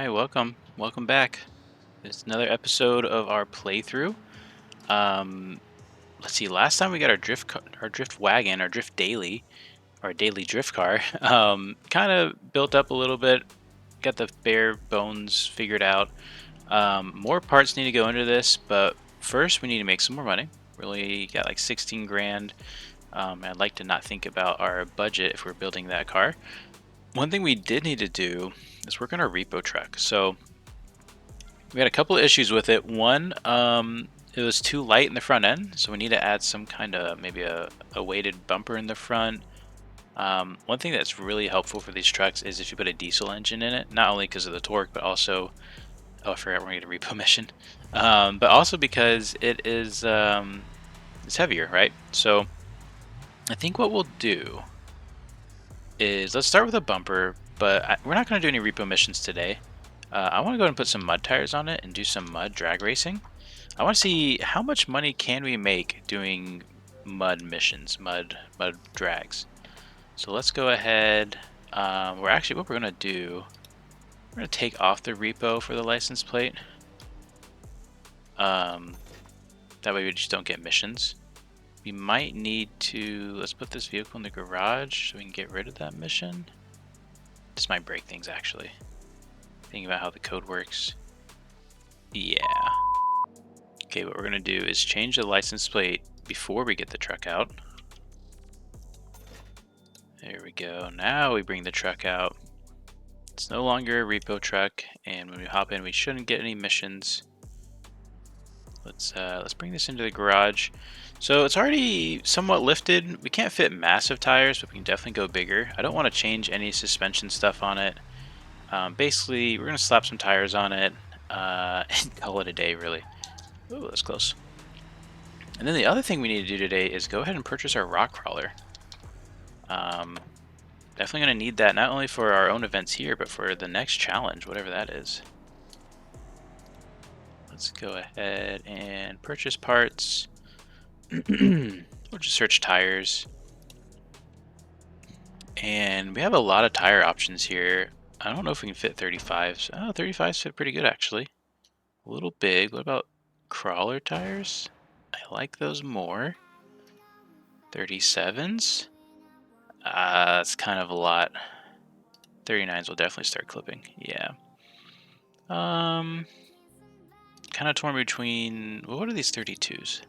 Hi, welcome back. It's another episode of our playthrough. Um, let's see. Last time we got our drift wagon, our drift daily, our daily drift car. Kind of built up a little bit. Got the bare bones figured out. More parts need to go into this, but first we need to make some more money. Really got like 16 grand. I'd like to not think about our budget if we're building that car. One thing we did need to do is work on our repo truck. So we had a couple of issues with it. One, it was too light in the front end, so we need to add some kind of maybe a weighted bumper in the front. One thing that's really helpful for these trucks is if you put a diesel engine in it, not only because of the torque, but also, oh, I forgot we're going to get a repo mission, but also because it is it's heavier, right? So I think what we'll do is let's start with a bumper, but we're not going to do any repo missions today. I want to go ahead and put some mud tires on it and do some mud drag racing. I want to see how much money can we make doing mud missions, mud drags. So let's go ahead. We're actually what we're gonna do. We're gonna take off the repo for the license plate. Um, that way we just don't get missions. We might need to. Let's put this vehicle in the garage so we can get rid of that mission. This might break things actually. Thinking about how the code works. Yeah. Okay, what we're gonna do is change the license plate before we get the truck out. There we go. Now we bring the truck out. It's no longer a repo truck, and when we hop in, we shouldn't get any missions. Let's bring this into the garage. So it's already somewhat lifted. We can't fit massive tires, but we can definitely go bigger. I don't want to change any suspension stuff on it. Basically, we're gonna slap some tires on it and call it a day, really. Ooh, that's close. And then the other thing we need to do today is go ahead and purchase our rock crawler. Definitely going to need that not only for our own events here, but for the next challenge, whatever that is. Let's go ahead and purchase parts. We'll just search tires. And we have a lot of tire options here. I don't know if we can fit 35s. Oh, 35s fit pretty good, actually. A little big. What about crawler tires? I like those more. 37s? That's kind of a lot. 39s will definitely start clipping. Yeah. Kind of torn between. What are these 32s?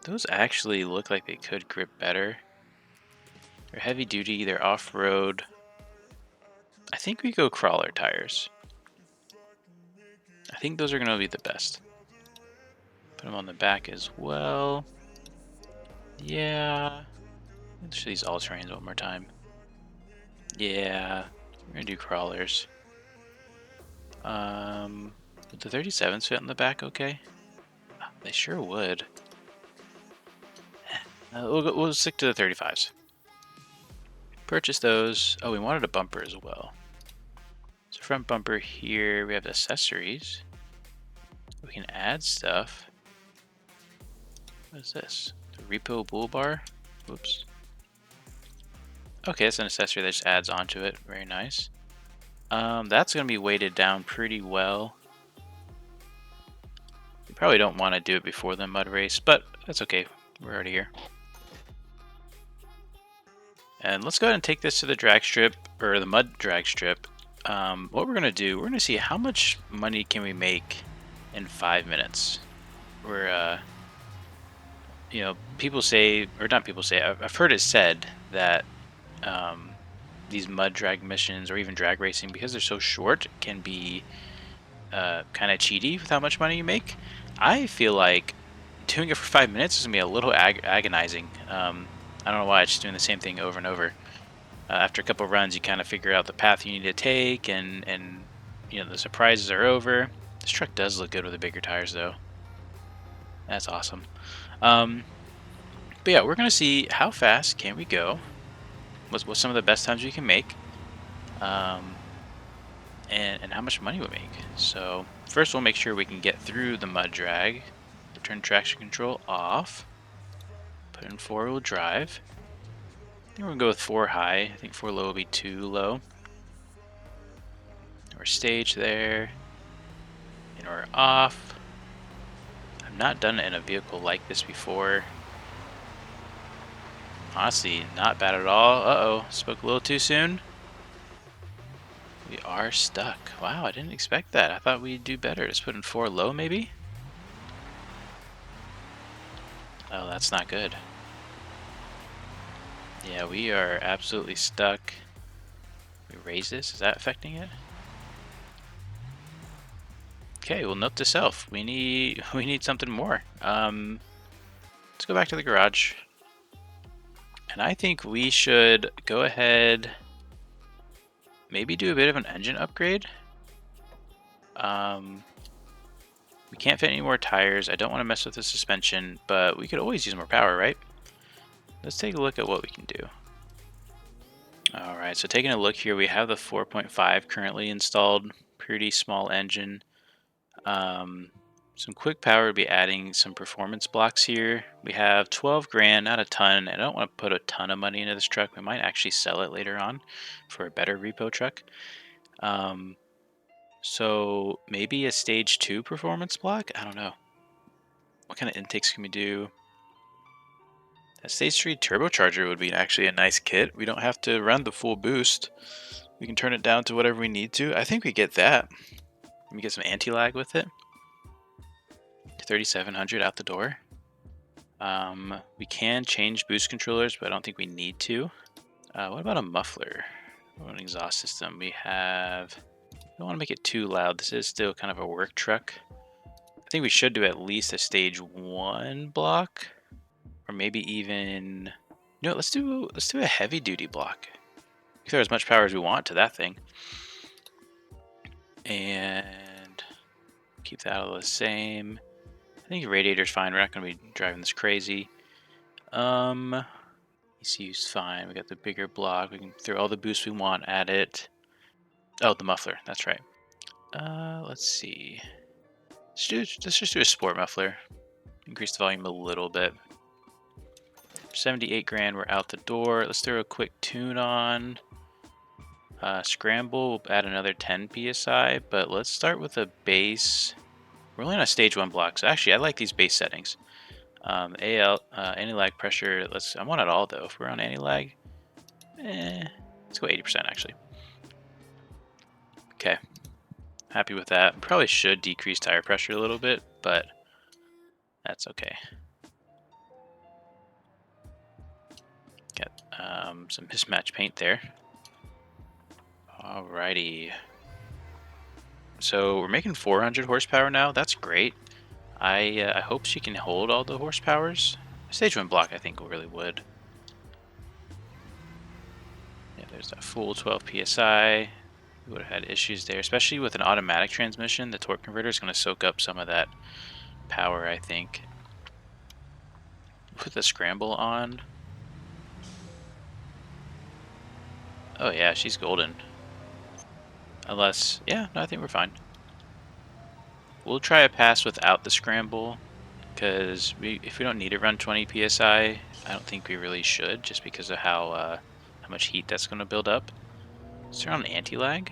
Those actually look like they could grip better. They're heavy duty, they're off road. I think we go crawler tires. I think those are going to be the best. Put them on the back as well. Yeah. Let's show these all terrains one more time. Yeah. We're going to do crawlers. Would the 37s fit on the back okay? They sure would. We'll stick to the 35s. Purchase those. Oh, we wanted a bumper as well. So front bumper here, we have accessories. We can add stuff. What is this? The repo bull bar? Whoops. Okay, that's an accessory that just adds onto it. Very nice. That's going to be weighted down pretty well. You probably don't want to do it before the mud race, but that's okay. We're already here. And let's go ahead and take this to the drag strip, or the mud drag strip. What we're going to do, we're going to see how much money can we make in 5 minutes. We're, you know, people say, or not people say, I've heard it said that these mud drag missions or even drag racing, because they're so short, can be kind of cheaty with how much money you make. I feel like doing it for 5 minutes is going to be a little agonizing. I don't know why, it's just doing the same thing over and over. After a couple runs, you kind of figure out the path you need to take, and you know, the surprises are over. This truck does look good with the bigger tires, though. That's awesome. But yeah, we're gonna see how fast can we go. What's some of the best times we can make, and how much money we make. So first, we'll make sure we can get through the mud drag. Turn traction control off. Put in 4-wheel drive. I think we're gonna go with 4 high. I think 4 low will be too low. Or stage there. And we're off. I've not done it in a vehicle like this before. Honestly, not bad at all. Uh-oh, spoke a little too soon. We are stuck. Wow, I didn't expect that. I thought we'd do better. Just put in 4 low, maybe? Oh, that's not good. Yeah, we are absolutely stuck. We raise this. Is that affecting it? Okay, well, note to self. We need something more. Let's go back to the garage. And I think we should go ahead, maybe do a bit of an engine upgrade. We can't fit any more tires. I don't want to mess with the suspension, but we could always use more power, right? Let's take a look at what we can do. All right, so taking a look here, we have the 4.5 currently installed. Pretty small engine. Some quick power would be adding some performance blocks here. We have 12 grand, not a ton. I don't want to put a ton of money into this truck. We might actually sell it later on for a better repo truck. So maybe a stage 2 performance block? I don't know. What kind of intakes can we do? A stage 3 turbocharger would be actually a nice kit. We don't have to run the full boost. We can turn it down to whatever we need to. I think we get that. Let me get some anti-lag with it. 3700 out the door. We can change boost controllers, but I don't think we need to. What about a muffler? Or an exhaust system? We have... I don't want to make it too loud. This is still kind of a work truck. I think we should do at least a stage 1 block. Or maybe even... No, let's do a heavy duty block. Give there as much power as we want to that thing. And keep that all the same. I think the radiator's fine. We're not going to be driving this crazy. ECU's fine. We got the bigger block. We can throw all the boost we want at it. Oh, the muffler. That's right. Let's see. Let's just do a sport muffler. Increase the volume a little bit. 78 grand. We're out the door. Let's throw a quick tune on. Scramble. We'll add another 10 psi. But let's start with a base. We're only on a stage 1 block. So actually, I like these base settings. AL, anti-lag pressure, I want it all though. If we're on anti-lag, let's go 80% actually. Okay, happy with that. Probably should decrease tire pressure a little bit, but that's okay. Got some mismatched paint there. Alrighty. So we're making 400 horsepower now. That's great. I hope she can hold all the horsepowers. Stage 1 block I think really would. Yeah, there's that full 12 psi. We would have had issues there, especially with an automatic transmission. The torque converter is going to soak up some of that power, I think. Put the scramble on. Oh yeah, she's golden. Unless, yeah, no, I think we're fine. We'll try a pass without the scramble, because if we don't need to run 20 psi, I don't think we really should, just because of how much heat that's going to build up. Let's turn on anti-lag.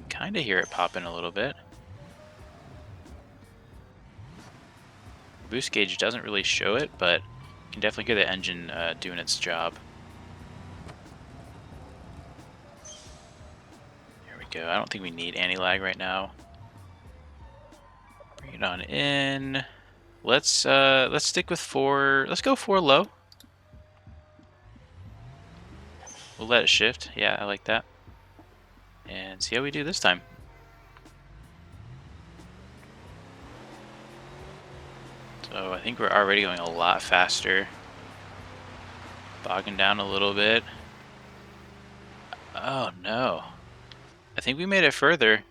Kind of hear it popping a little bit. Boost gauge doesn't really show it, but you can definitely hear the engine doing its job. Here we go. I don't think we need anti-lag right now. Bring it on in. Let's stick with 4. Let's go 4 low. We'll let it shift. Yeah, I like that. And see how we do this time. So I think we're already going a lot faster. Bogging down a little bit. Oh no. I think we made it further.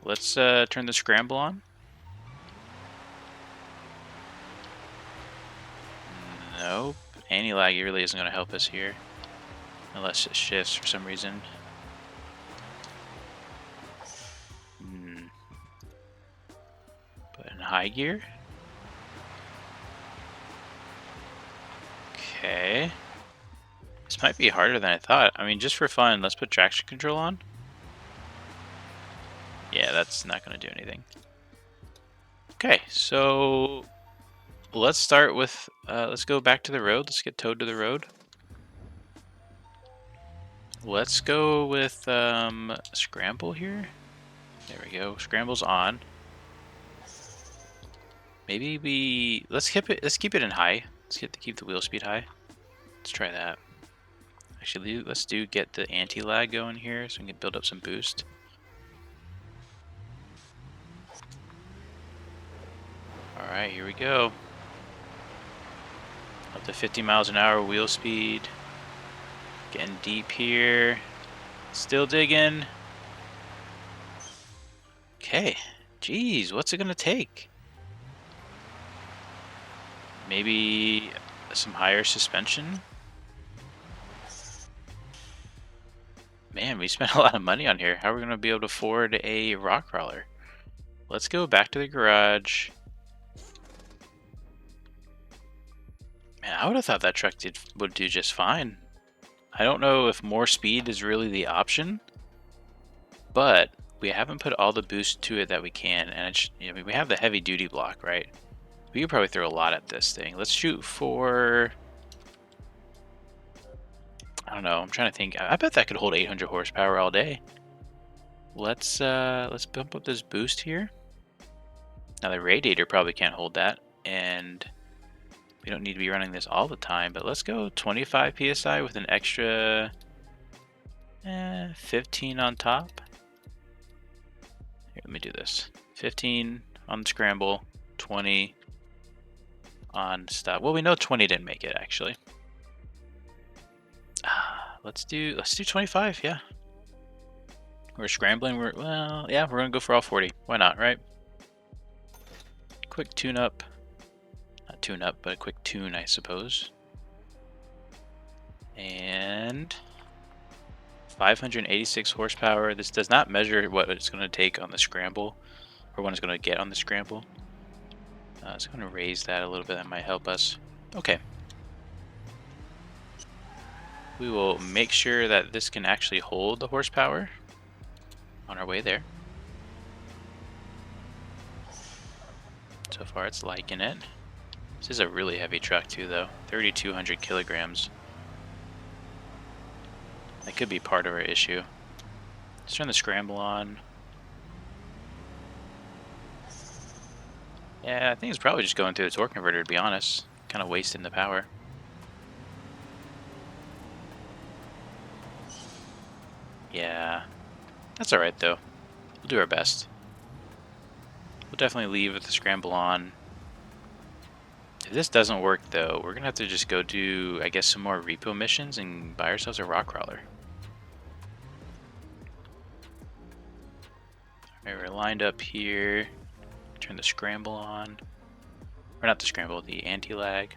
Let's turn the scramble on. Nope. Anti-lag really isn't going to help us here. Unless it shifts for some reason. Put in high gear. Okay. This might be harder than I thought. I mean, just for fun, let's put traction control on. Yeah, that's not going to do anything. Okay, so let's start with, let's go back to the road. Let's get towed to the road. Let's go with scramble here. There we go. Scramble's on. Maybe let's keep it in high. Keep the wheel speed high. Let's try that. Actually, let's get the anti-lag going here so we can build up some boost. All right, here we go. Up to 50 miles an hour wheel speed. Getting deep here. Still digging. Okay. Jeez, what's it gonna take? Maybe some higher suspension? Man, we spent a lot of money on here. How are we gonna be able to afford a rock crawler? Let's go back to the garage. Man, I would have thought that truck would do just fine. I don't know if more speed is really the option, but we haven't put all the boost to it that we can, and I mean, we have the heavy duty block, right? We could probably throw a lot at this thing. Let's shoot for, I don't know, I'm trying to think. I bet that could hold 800 horsepower all day. Let's bump up this boost here. Now the radiator probably can't hold that, and we don't need to be running this all the time, but let's go 25 PSI with an extra 15 on top. Here, let me do this. 15 on the scramble, 20 on stop. Well, we know 20 didn't make it actually. Let's do 25, yeah. We're scrambling, we're gonna go for all 40. Why not, right? Quick tune up. Not tune up, but a quick tune, I suppose. And 586 horsepower. This does not measure what it's going to take on the scramble, or what it's going to get on the scramble. So I'm going to raise that a little bit. That might help us. Okay. We will make sure that this can actually hold the horsepower on our way there. So far, it's liking it. This is a really heavy truck too, though. 3,200 kilograms. That could be part of our issue. Let's turn the scramble on. Yeah, I think it's probably just going through the torque converter, to be honest. Kind of wasting the power. Yeah, that's alright though. We'll do our best. We'll definitely leave with the scramble on. If this doesn't work though, we're gonna have to just go do, I guess, some more repo missions and buy ourselves a rock crawler. Alright, we're lined up here. Turn the scramble on. Or not the scramble, the anti-lag.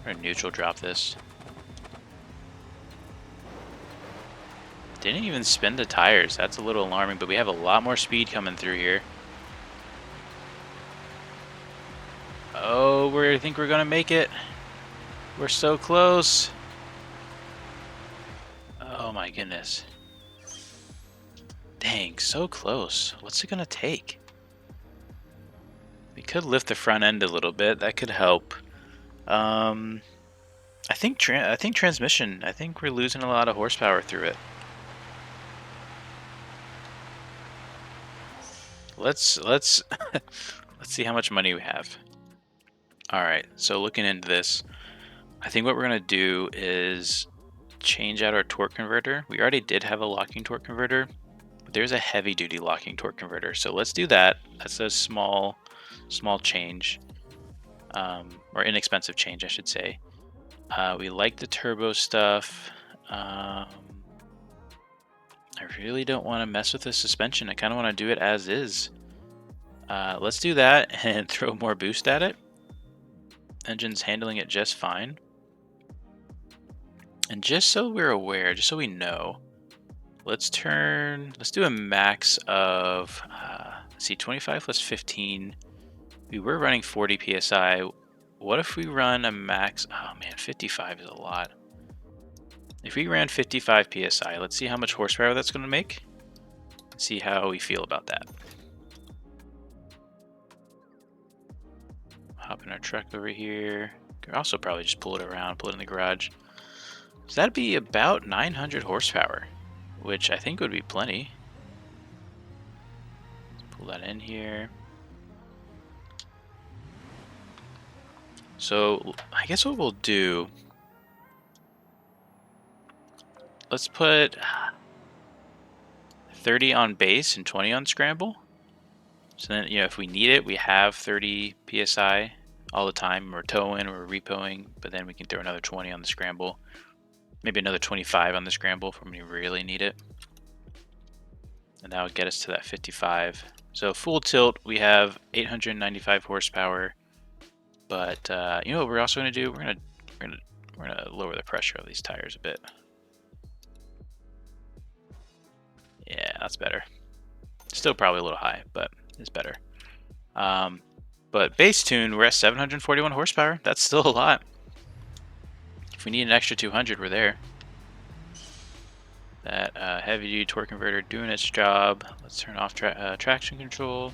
We're gonna neutral drop this. Didn't even spin the tires. That's a little alarming, but we have a lot more speed coming through here. Oh, I think we're gonna make it. We're so close. Oh my goodness. Dang, so close. What's it gonna take? We could lift the front end a little bit. That could help. I think transmission. I think we're losing a lot of horsepower through it. Let's let's see how much money we have. All right. So looking into this, I think what we're gonna do is change out our torque converter. We already did have a locking torque converter. There's a heavy duty locking torque converter, so let's do that. That's a small change, or inexpensive change, I should say. We like the turbo stuff. I really don't want to mess with the suspension. I kind of want to do it as is. Let's do that and throw more boost at it. Engine's handling it just fine. And just so we're aware, just so we know, let's do a max of, let's see, 25 plus 15. We were running 40 PSI. what if we run a max? Oh man, 55 is a lot. If we ran 55 psi, let's see how much horsepower that's going to make. See how we feel about that. Hop in our truck over here. Could also probably just pull it around, pull it in the garage. So that'd be about 900 horsepower, which I think would be plenty. Let's pull that in here. So I guess what we'll do, let's put 30 on base and 20 on scramble. So then, if we need it, we have 30 psi all the time. We're towing, we're repoing, but then we can throw another 20 on the scramble. Maybe another 25 on the scramble for when we really need it. And that would get us to that 55. So full tilt, we have 895 horsepower. But you know what we're also going to do? We're gonna lower the pressure of these tires a bit. Yeah, that's better. Still probably a little high, but it's better. But base tune, we're at 741 horsepower. That's still a lot. If we need an extra 200, we're there. That heavy duty torque converter doing its job. Let's turn off traction control.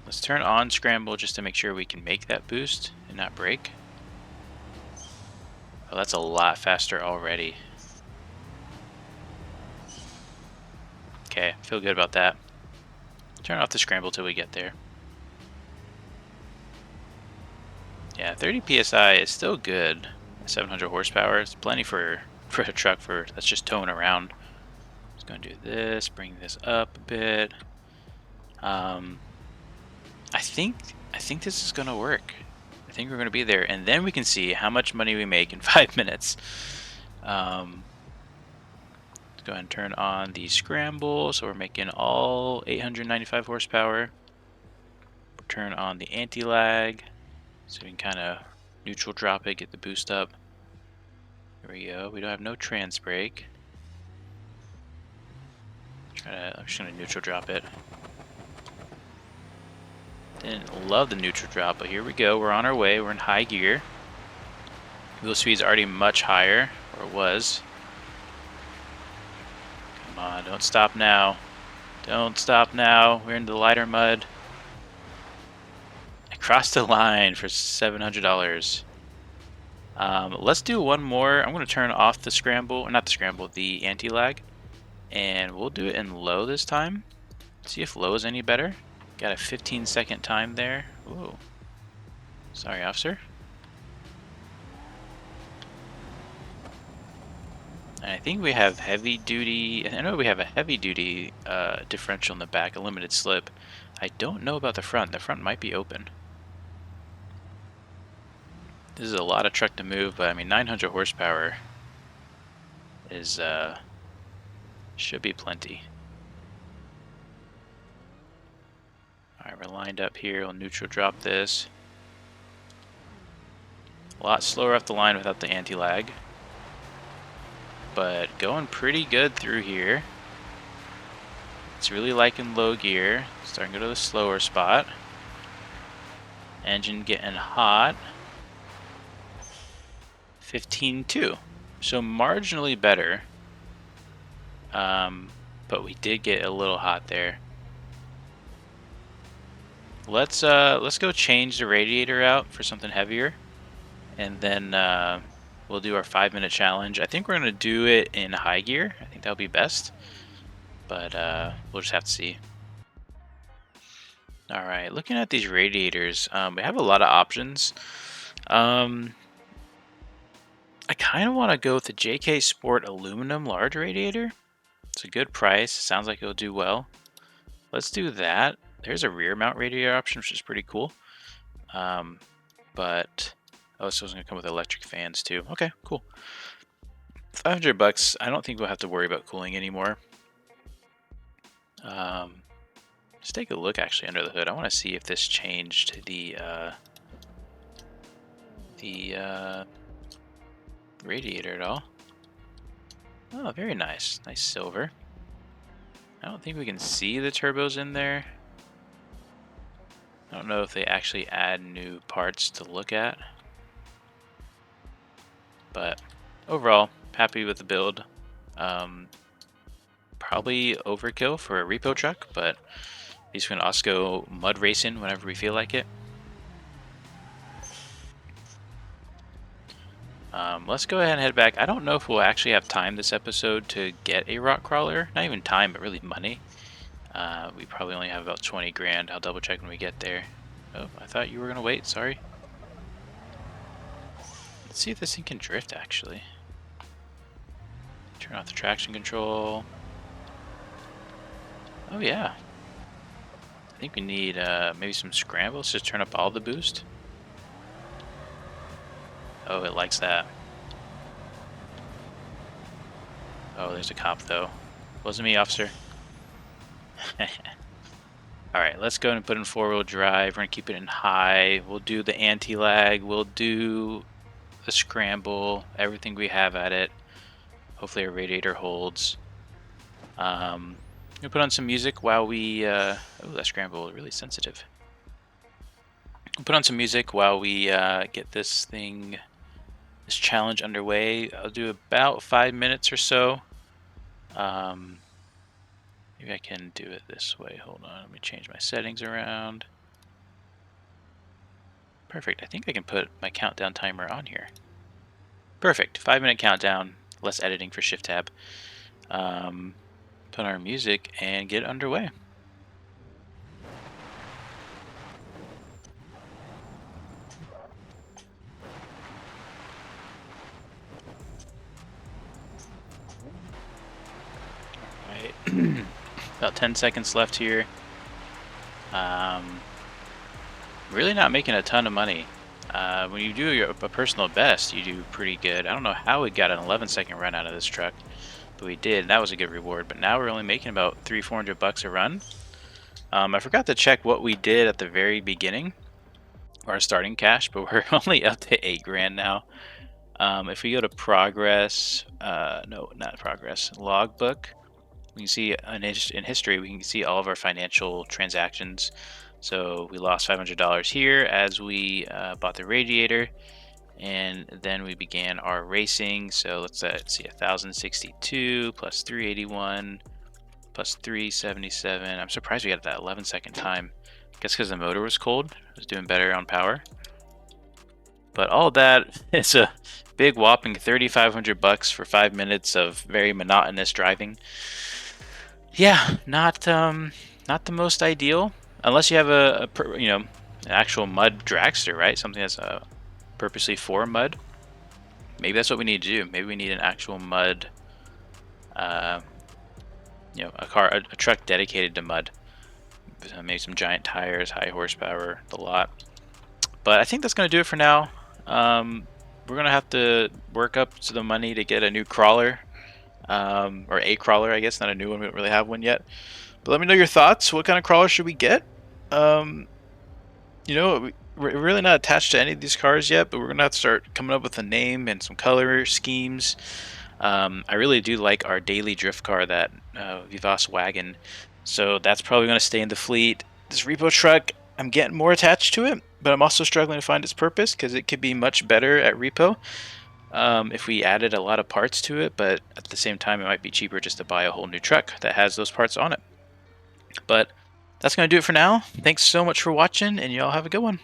Let's turn on scramble just to make sure we can make that boost and not break. Oh, that's a lot faster already. Okay, feel good about that. Turn off the scramble till we get there. Yeah, 30 psi is still good. 700 horsepower is plenty for a truck that's just towing around. Just gonna do this, bring this up a bit. I think this is gonna work. I think we're gonna be there, and then we can see how much money we make in 5 minutes. Let's go ahead and turn on the scramble, so we're making all 895 horsepower. Turn on the anti-lag, so we can kind of neutral drop it, get the boost up. There we go. We don't have no trans brake. I'm just gonna neutral drop it. Didn't love the neutral drop, but here we go. We're on our way. We're in high gear. Wheel speed's already much higher, or it was. Come on, don't stop now. Don't stop now. We're in the lighter mud. I crossed the line for $700. Let's do one more. I'm going to turn off the scramble, or not the scramble, the anti-lag. And we'll do it in low this time. See if low is any better. Got a 15-second time there. Ooh. Sorry, officer. And I think we have heavy duty. I know we have a heavy duty differential in the back, a limited slip. I don't know about the front. The front might be open. This is a lot of truck to move, but I mean 900 horsepower is should be plenty. Alright, we're lined up here. We'll neutral drop this. A lot slower off the line without the anti-lag. But going pretty good through here. It's really liking low gear. Starting to go to the slower spot. Engine getting hot. 15.2. So marginally better. But we did get a little hot there. Let's go change the radiator out for something heavier, and then we'll do our 5-minute challenge. I think we're gonna do it in high gear. I think that'll be best, but we'll just have to see. All right, looking at these radiators, we have a lot of options. I kind of want to go with the JK Sport aluminum large radiator. It's a good price. Sounds like it'll do well. Let's do that. There's a rear mount radiator option, which is pretty cool. But oh, so it's gonna come with electric fans too. Okay, cool. $500. I don't think we'll have to worry about cooling anymore. Let's take a look actually under the hood. I want to see if this changed the radiator at all. Oh, very nice. Nice silver. I don't think we can see the turbos in there. I don't know if they actually add new parts to look at, but overall, happy with the build. Probably overkill for a repo truck, but these can also go mud racing whenever we feel like it. Let's go ahead and head back. I don't know if we'll actually have time this episode to get a rock crawler. Not even time, but really money. We probably only have about 20 grand. I'll double check when we get there. Oh, I thought you were going to wait. Sorry. Let's see if this thing can drift, actually. Turn off the traction control. Oh, yeah. I think we need maybe some scrambles. Just turn up all the boost. Oh, it likes that. Oh, there's a cop, though. Wasn't me, officer. Alright, let's go and put in 4-wheel drive. We're going to keep it in high. We'll do the anti-lag. We'll do the scramble. Everything we have at it. Hopefully our radiator holds. We'll put on some music while we... oh, that scramble is really sensitive. We'll put on some music while we get this challenge underway. I'll do about 5 minutes or so. Maybe I can do it this way. Hold on, let me change my settings around. Perfect. I think I can put my countdown timer on here. Perfect. 5-minute countdown. Less editing for Shift Tab. Put on our music and get underway. Alright. About 10 seconds left here. Really not making a ton of money. When you do a personal best, you do pretty good. I don't know how we got an 11-second run out of this truck, but we did. That was a good reward. But now we're only making about $300-400 a run. I forgot to check what we did at the very beginning, our starting cash, but we're only up to 8 grand now. If we go to progress, no, not progress, logbook, we can see in history, we can see all of our financial transactions. So we lost $500 here as we bought the radiator, and then we began our racing. So let's see, 1,062 plus 381 plus 377. I'm surprised we got that 11-second time. I guess because the motor was cold, it was doing better on power. But all of that is a big whopping $3,500 for 5 minutes of very monotonous driving. Yeah, not the most ideal, unless you have an actual mud dragster, right? Something that's purposely for mud. Maybe that's what we need to do. Maybe we need an actual mud, a truck dedicated to mud. Maybe some giant tires, high horsepower, the lot. But I think that's going to do it for now. We're going to have to work up to the money to get a new crawler. Or a crawler, I guess, not a new one. We don't really have one yet. But let me know your thoughts. What kind of crawler should we get? We're really not attached to any of these cars yet, but we're going to have to start coming up with a name and some color schemes. I really do like our daily drift car, that Vivas wagon. So that's probably going to stay in the fleet. This repo truck, I'm getting more attached to it, but I'm also struggling to find its purpose because it could be much better at repo. If we added a lot of parts to it, but at the same time, it might be cheaper just to buy a whole new truck that has those parts on it. But that's going to do it for now. Thanks so much for watching, and y'all have a good one.